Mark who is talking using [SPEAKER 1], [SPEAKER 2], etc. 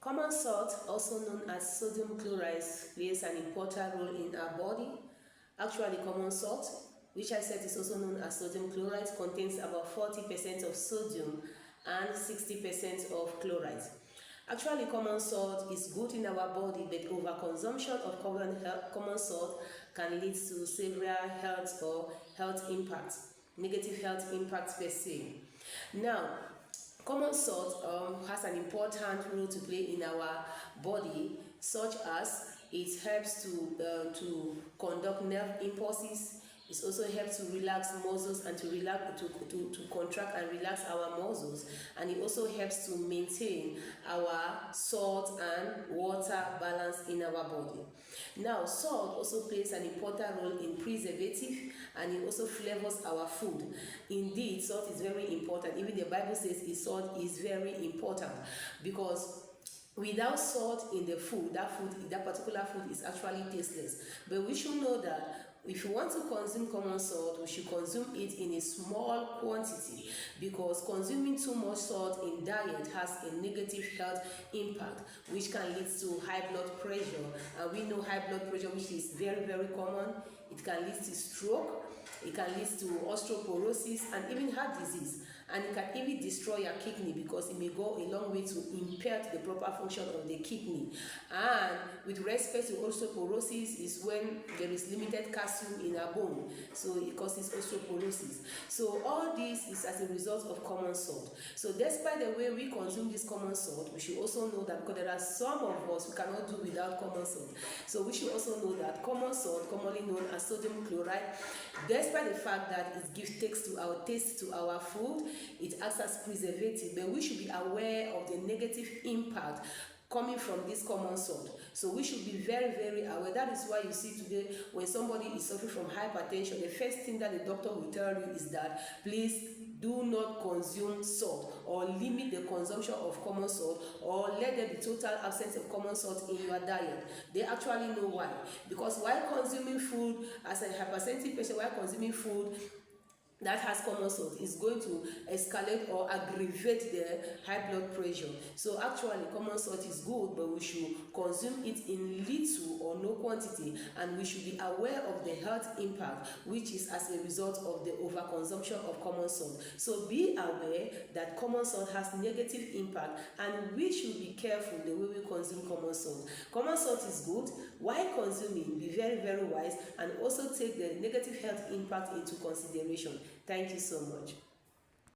[SPEAKER 1] Common salt, also known as sodium chloride, plays an important role in our body. Actually, common salt, which I said is also known as sodium chloride, contains about 40% of sodium and 60% of chloride. Actually, common salt is good in our body, but overconsumption of common salt can lead to severe health or health impacts, negative health impacts per se. Now, common salt has an important role to play in our body, such as it helps to conduct nerve impulses. It also helps to relax muscles and to contract and relax our muscles, and it also helps to maintain our salt and water balance in our body. Now, salt also plays an important role in preservative, and it also flavors our food. Indeed, salt is very important. Even the Bible says salt is very important, because without salt in the food, that particular food is actually tasteless. But we should know that if you want to consume common salt, we should consume it in a small quantity, because consuming too much salt in diet has a negative health impact, which can lead to high blood pressure. And we know high blood pressure, which is very, very common. It can lead to stroke, it can lead to osteoporosis, and even heart disease. And it can even destroy your kidney, because it may go a long way to impair the proper function of the kidney. And with respect to osteoporosis, is when there is limited calcium in our bone, so it causes osteoporosis. So all this is as a result of common salt. So despite the way we consume this common salt, we should also know that, because there are some of us who cannot do without common salt. So we should also know that common salt, commonly known as sodium chloride, despite the fact that it gives taste to our food, it acts as preservative, but we should be aware of the negative impact coming from this common salt. So we should be very, very aware. That is why you see today, when somebody is suffering from hypertension, the first thing that the doctor will tell you is that please do not consume salt, or limit the consumption of common salt, or let there be total absence of common salt in your diet. They actually know why. Because while consuming food, as a hypersensitive patient, while consuming food that has common salt, is going to escalate or aggravate the high blood pressure. So actually, common salt is good, but we should consume it in little or no quantity, and we should be aware of the health impact, which is as a result of the overconsumption of common salt. So be aware that common salt has negative impact, and we should be careful the way we consume common salt. Common salt is good. While consuming, be very, very wise, and also take the negative health impact into consideration. Thank you so much.